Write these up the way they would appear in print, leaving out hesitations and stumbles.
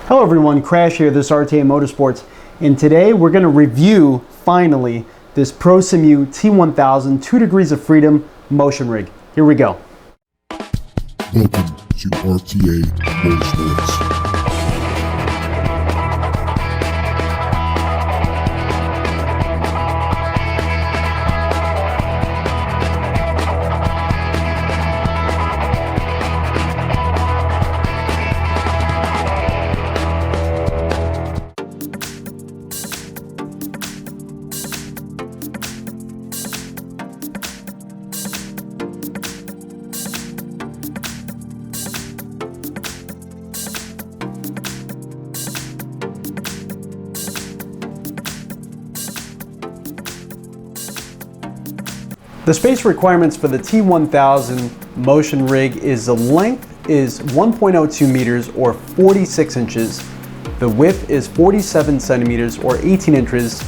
Hello everyone, Crash here, this is RTA Motorsports, and today we're going to review, finally, this Prosimu T1000 2 Degrees of Freedom motion rig. Here we go. Welcome to RTA Motorsports. The space requirements for the T1000 motion rig is the length is 1.02 meters or 46 inches. The width is 47 centimeters or 18 inches.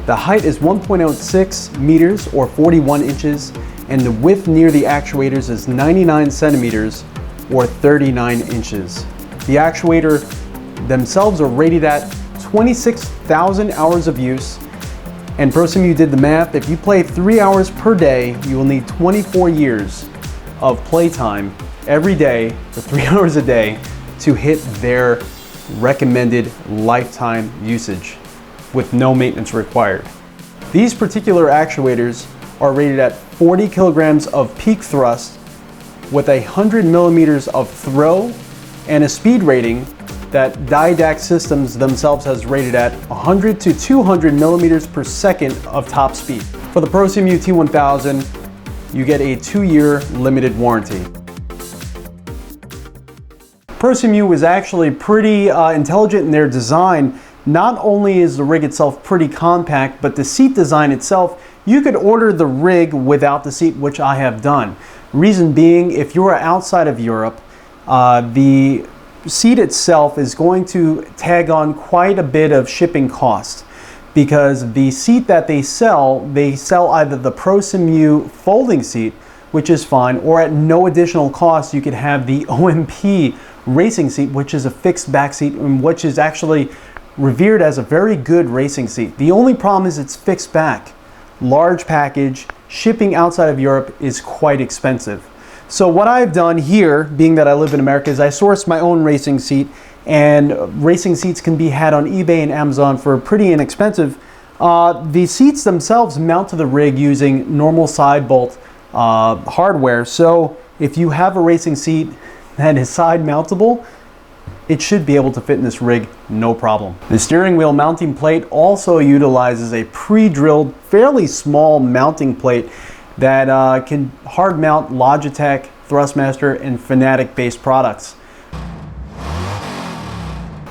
The height is 1.06 meters or 41 inches. And the width near the actuators is 99 centimeters or 39 inches. The actuator themselves are rated at 26,000 hours of use. And Prosimu did the math. If you play 3 hours per day, you will need 24 years of playtime every day for 3 hours a day to hit their recommended lifetime usage with no maintenance required. These particular actuators are rated at 40 kilograms of peak thrust with 100 millimeters of throw and a speed rating that Didac Systems themselves has rated at 100 to 200 millimeters per second of top speed. For the Prosimu T1000, you get a 2-year limited warranty. Prosimu is actually pretty intelligent in their design. Not only is the rig itself pretty compact, but the seat design itself, you could order the rig without the seat, which I have done. Reason being, if you are outside of Europe, the seat itself is going to tag on quite a bit of shipping cost, because the seat that they sell either the Prosimu folding seat, which is fine, or at no additional cost you could have the OMP racing seat, which is a fixed back seat and which is actually revered as a very good racing seat. The only problem is it's fixed back. Large package, shipping outside of Europe is quite expensive. So what I've done here, being that I live in America, is I sourced my own racing seat, and racing seats can be had on eBay and Amazon for pretty inexpensive. The seats themselves mount to the rig using normal side bolt hardware. So if you have a racing seat that is side mountable, it should be able to fit in this rig, no problem. The steering wheel mounting plate also utilizes a pre-drilled, fairly small mounting plate that can hard mount Logitech, Thrustmaster, and fanatec based products.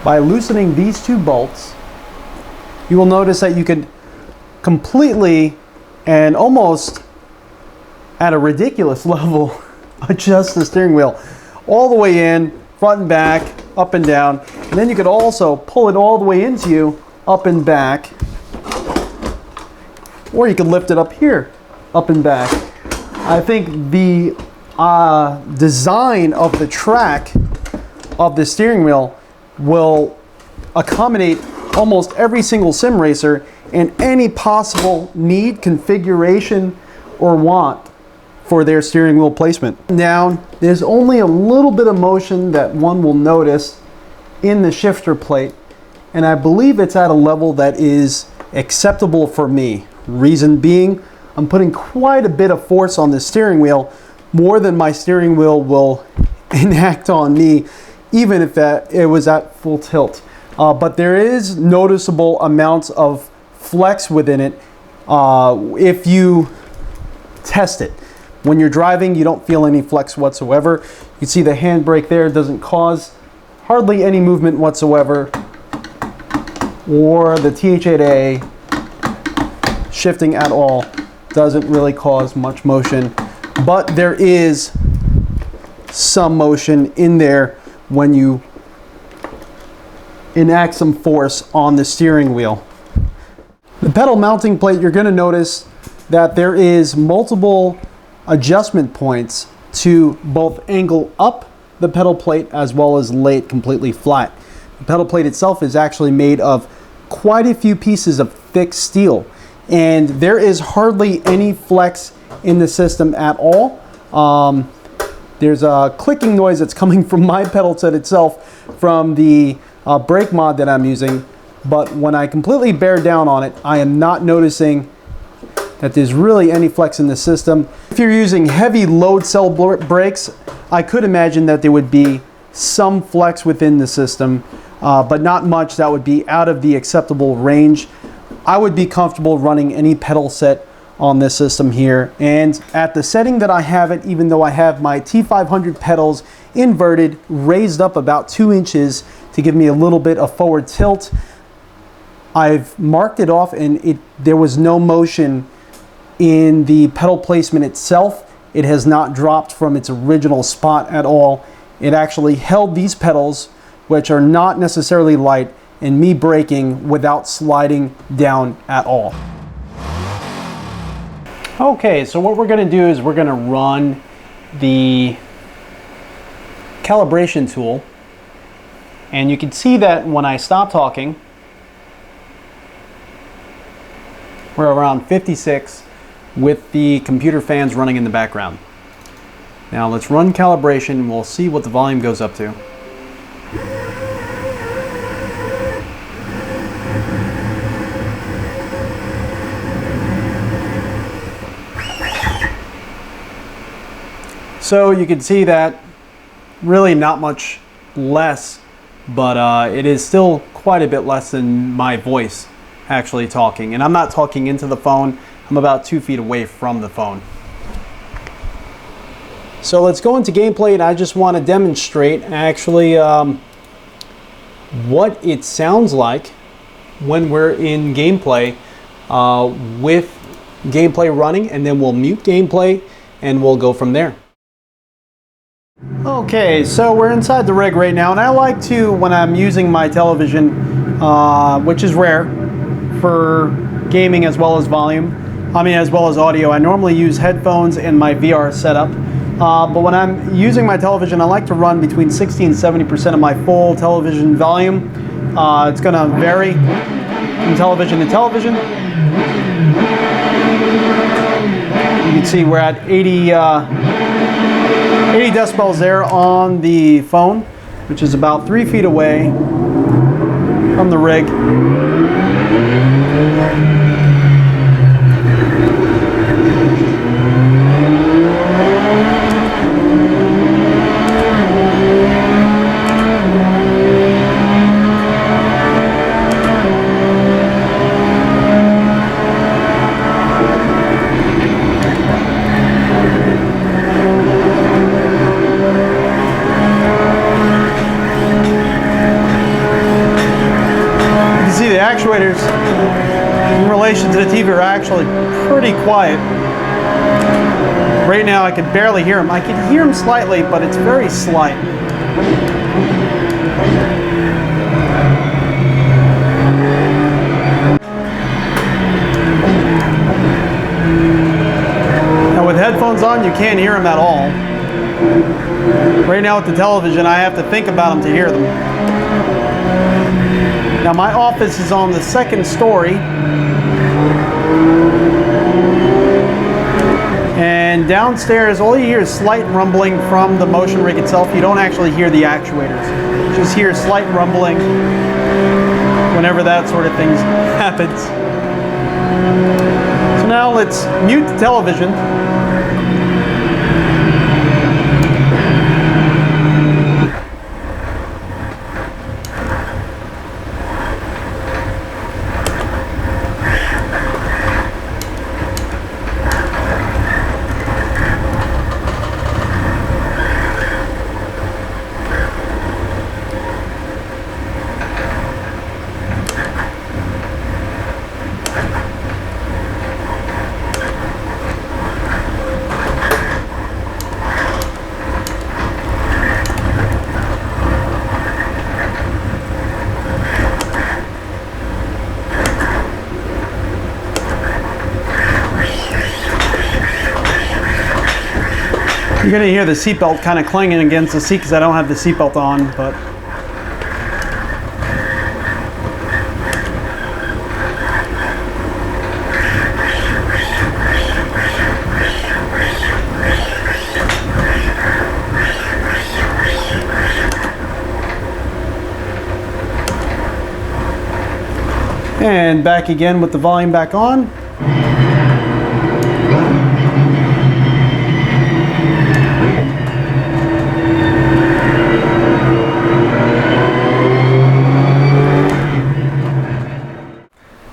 By loosening these two bolts, you will notice that you can completely and almost at a ridiculous level adjust the steering wheel all the way in, front and back, up and down, and then you could also pull it all the way into you, up and back, or you could lift it up here, up and back. I think the design of the track of the steering wheel will accommodate almost every single sim racer and any possible need, configuration, or want for their steering wheel placement. Now, there's only a little bit of motion that one will notice in the shifter plate, and I believe it's at a level that is acceptable for me. Reason being, I'm putting quite a bit of force on the steering wheel, more than my steering wheel will enact on me, even if it was at full tilt. But there is noticeable amounts of flex within it if you test it. When you're driving, you don't feel any flex whatsoever. You can see the handbrake there doesn't cause hardly any movement whatsoever, or the TH8A shifting at all doesn't really cause much motion, but there is some motion in there when you enact some force on the steering wheel. The pedal mounting plate, you're going to notice that there is multiple adjustment points to both angle up the pedal plate as well as lay it completely flat. The pedal plate itself is actually made of quite a few pieces of thick steel, and there is hardly any flex in the system at all. There's a clicking noise that's coming from my pedal set itself from the brake mod that I'm using, but when I completely bear down on it, I am not noticing that there's really any flex in the system. If you're using heavy load cell brakes, I could imagine that there would be some flex within the system, but not much that would be out of the acceptable range. I would be comfortable running any pedal set on this system here, and at the setting that I have it, even though I have my T500 pedals inverted, raised up about 2 inches to give me a little bit of forward tilt, I've marked it off, and there was no motion in the pedal placement itself. It has not dropped from its original spot at all. It actually held these pedals, which are not necessarily light, and me braking without sliding down at all. Okay, so what we're going to do is we're going to run the calibration tool, and you can see that when I stop talking, we're around 56 with the computer fans running in the background. Now let's run calibration and we'll see what the volume goes up to. So you can see that really not much less, but it is still quite a bit less than my voice actually talking. And I'm not talking into the phone, I'm about 2 feet away from the phone. So let's go into gameplay, and I just want to demonstrate actually what it sounds like when we're in gameplay with gameplay running, and then we'll mute gameplay and we'll go from there. Okay, so we're inside the rig right now, and I like to, when I'm using my television, which is rare for gaming as well as as well as audio, I normally use headphones and my VR setup. But when I'm using my television, I like to run between 60 and 70% of my full television volume. It's going to vary from television to television. You can see we're at 80 decibels there on the phone, which is about 3 feet away from the rig. Actuators in relation to the TV are actually pretty quiet. Right now I can barely hear them. I can hear them slightly, but it's very slight. Now with headphones on, you can't hear them at all. Right now with the television, I have to think about them to hear them. Now my office is on the second story, and downstairs all you hear is slight rumbling from the motion rig itself. You don't actually hear the actuators, you just hear slight rumbling whenever that sort of thing happens. So now let's mute the television. You're going to hear the seatbelt kind of clanging against the seat because I don't have the seatbelt on, but And back again with the volume back on.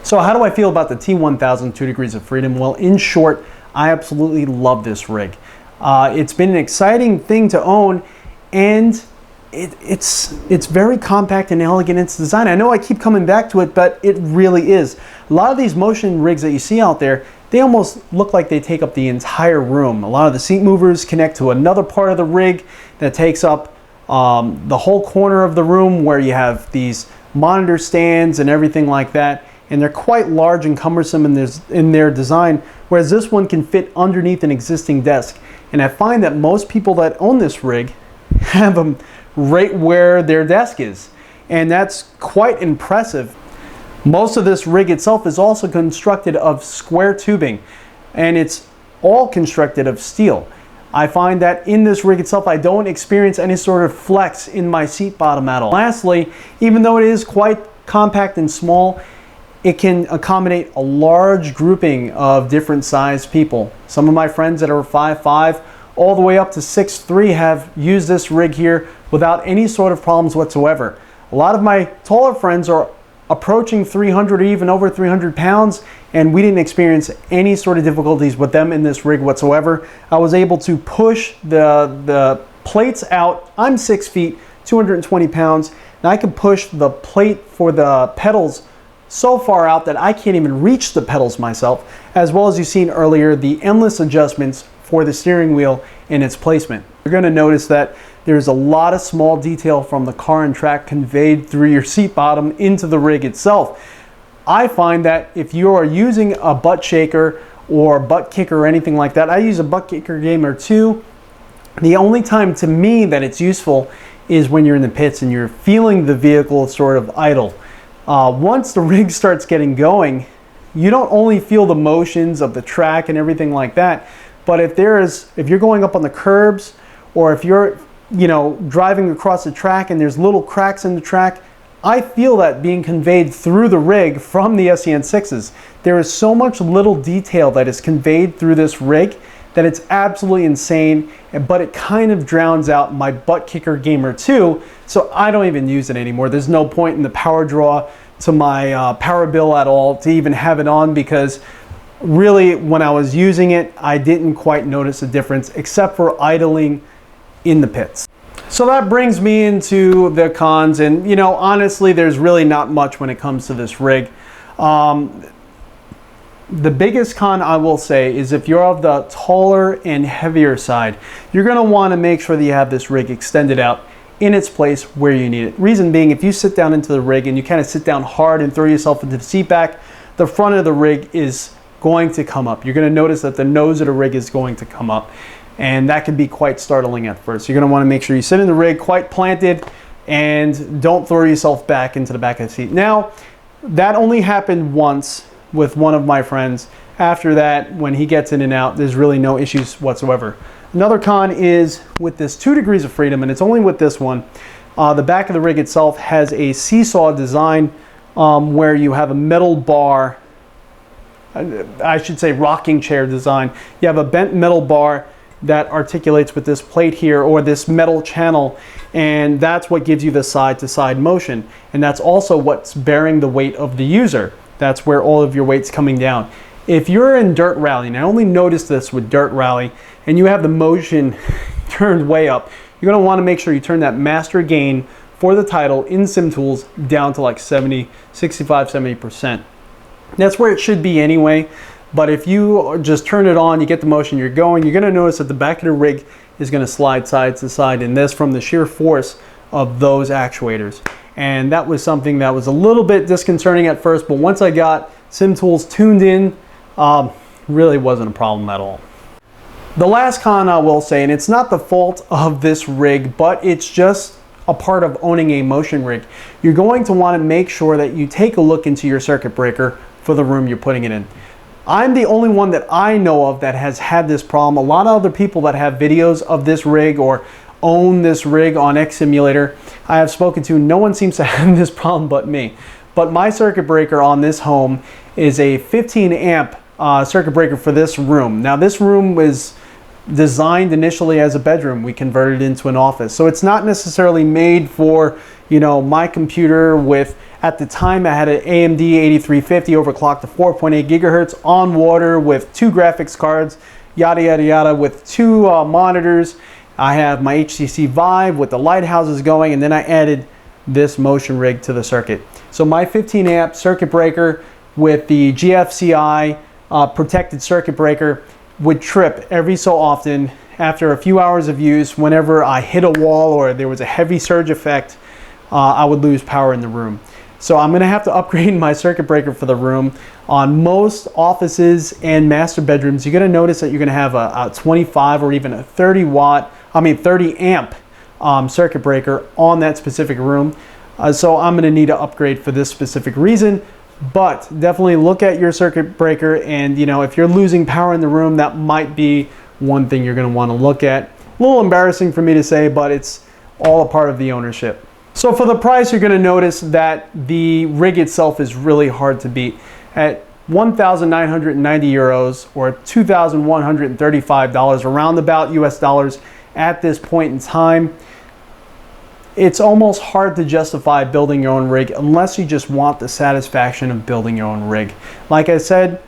So how do I feel about the T1000 2 Degrees of Freedom? Well, in short, I absolutely love this rig. It's been an exciting thing to own, and it's very compact and elegant in its design. I know I keep coming back to it, but it really is. A lot of these motion rigs that you see out there, they almost look like they take up the entire room. A lot of the seat movers connect to another part of the rig that takes up the whole corner of the room, where you have these monitor stands and everything like that. And they're quite large and cumbersome in their design, whereas this one can fit underneath an existing desk. And I find that most people that own this rig have them right where their desk is, and that's quite impressive. Most of this rig itself is also constructed of square tubing, and it's all constructed of steel. I find that in this rig itself, I don't experience any sort of flex in my seat bottom at all. Lastly, even though it is quite compact and small, it can accommodate a large grouping of different sized people. Some of my friends that are 5'5", all the way up to 6'3", have used this rig here without any sort of problems whatsoever. A lot of my taller friends are approaching 300 or even over 300 pounds, and we didn't experience any sort of difficulties with them in this rig whatsoever. I was able to push the plates out. I'm 6 feet, 220 pounds, and I can push the plate for the pedals so far out that I can't even reach the pedals myself, as well as you've seen earlier, the endless adjustments for the steering wheel and its placement. You're going to notice that there's a lot of small detail from the car and track conveyed through your seat bottom into the rig itself. I find that if you are using a butt shaker or butt kicker or anything like that, I use a butt kicker gamer too. The only time to me that it's useful is when you're in the pits and you're feeling the vehicle sort of idle. Once the rig starts getting going, you don't only feel the motions of the track and everything like that, but if you're going up on the curbs, or if you're driving across the track and there's little cracks in the track, I feel that being conveyed through the rig from the SCN6s. There is so much little detail that is conveyed through this rig that it's absolutely insane, but it kind of drowns out my butt kicker gamer 2, so I don't even use it anymore. There's no point in the power draw to my power bill at all to even have it on, because really when I was using it, I didn't quite notice a difference except for idling in the pits. So that brings me into the cons, and honestly, there's really not much when it comes to this rig. The biggest con I will say is if you're of the taller and heavier side, you're going to want to make sure that you have this rig extended out in its place where you need it. Reason being, if you sit down into the rig and you kind of sit down hard and throw yourself into the seat back, the front of the rig is going to come up. You're going to notice that the nose of the rig is going to come up, and that can be quite startling at first. You're going to want to make sure you sit in the rig quite planted and don't throw yourself back into the back of the seat. Now, that only happened once with one of my friends. After that, when he gets in and out, there's really no issues whatsoever. Another con is with this 2 Degrees of Freedom, and it's only with this one, the back of the rig itself has a seesaw design where you have a metal bar, I should say rocking chair design. You have a bent metal bar that articulates with this plate here, or this metal channel, and that's what gives you the side-to-side motion, and that's also what's bearing the weight of the user. That's where all of your weight's coming down. If you're in dirt rally, and I only noticed this with dirt rally, and you have the motion turned way up, you're going to want to make sure you turn that master gain for the title in SimTools down to like 65-70%. That's where it should be anyway, but if you just turn it on, you get the motion, you're going to notice that the back of the rig is going to slide side to side, and this from the sheer force of those actuators. And that was something that was a little bit disconcerting at first, but once I got SimTools tuned in, really wasn't a problem at all. The last con I will say, and it's not the fault of this rig, but it's just a part of owning a motion rig, you're going to want to make sure that you take a look into your circuit breaker for the room you're putting it in. I'm the only one that I know of that has had this problem. A lot of other people that have videos of this rig or own this rig on X Simulator I have spoken to, no one seems to have this problem but me. but my circuit breaker on this home is a 15 amp circuit breaker for this room. Now this room was designed initially as a bedroom. We converted it into an office. So it's not necessarily made for, you know, my computer with, at the time I had an AMD 8350 overclocked to 4.8 gigahertz on water with 2 graphics cards, yada yada yada, with 2 monitors. I have my HTC Vive with the lighthouses going, and then I added this motion rig to the circuit. So my 15 amp circuit breaker with the GFCI protected circuit breaker would trip every so often after a few hours of use. Whenever I hit a wall or there was a heavy surge effect, I would lose power in the room. So I'm gonna have to upgrade my circuit breaker for the room. On most offices and master bedrooms, you're gonna notice that you're gonna have a 25 or even a 30 amp circuit breaker on that specific room. So I'm gonna need to upgrade for this specific reason. But definitely look at your circuit breaker, and you know, if you're losing power in the room, that might be one thing you're going to want to look at. A little embarrassing for me to say, but it's all a part of the ownership. So for the price, you're going to notice that the rig itself is really hard to beat. At 1,990 euros or $2,135 around about US dollars at this point in time, it's almost hard to justify building your own rig unless you just want the satisfaction of building your own rig. Like I said,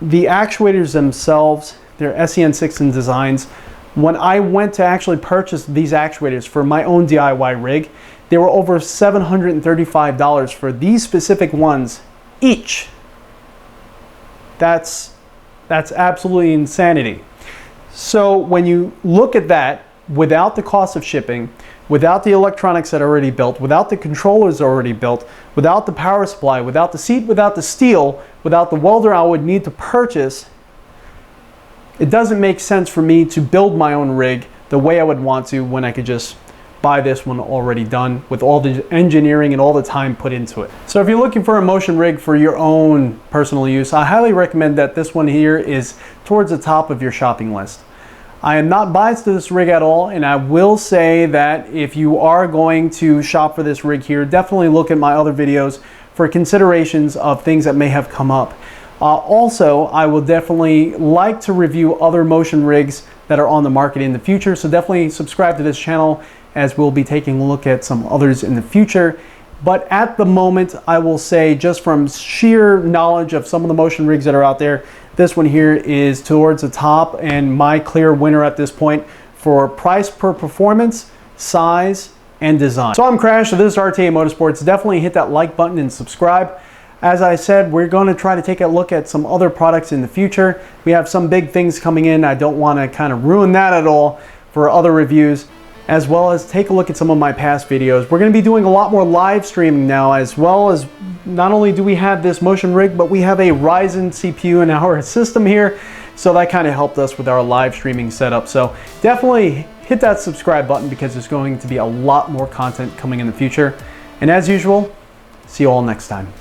the actuators themselves, they're SEN6 designs. When I went to actually purchase these actuators for my own DIY rig, they were over $735 for these specific ones each. That's absolutely insanity. So when you look at that, without the cost of shipping, without the electronics that are already built, without the controllers already built, without the power supply, without the seat, without the steel, without the welder I would need to purchase, it doesn't make sense for me to build my own rig the way I would want to when I could just buy this one already done with all the engineering and all the time put into it. So if you're looking for a motion rig for your own personal use, I highly recommend that this one here is towards the top of your shopping list. I am not biased to this rig at all, and I will say that if you are going to shop for this rig here, definitely look at my other videos for considerations of things that may have come up. Also, I will definitely like to review other motion rigs that are on the market in the future, so definitely subscribe to this channel as we'll be taking a look at some others in the future. But at the moment, I will say, just from sheer knowledge of some of the motion rigs that are out there, this one here is towards the top and my clear winner at this point for price per performance, size, and design. So I'm Crash, so this is RTA Motorsports. Definitely hit that like button and subscribe. As I said, we're going to try to take a look at some other products in the future. We have some big things coming in. I don't want to kind of ruin that at all for other reviews, as well as take a look at some of my past videos. We're going to be doing a lot more live streaming now, as well as not only do we have this motion rig, but we have a Ryzen CPU in our system here. So that kind of helped us with our live streaming setup. So definitely hit that subscribe button because there's going to be a lot more content coming in the future. And as usual, see you all next time.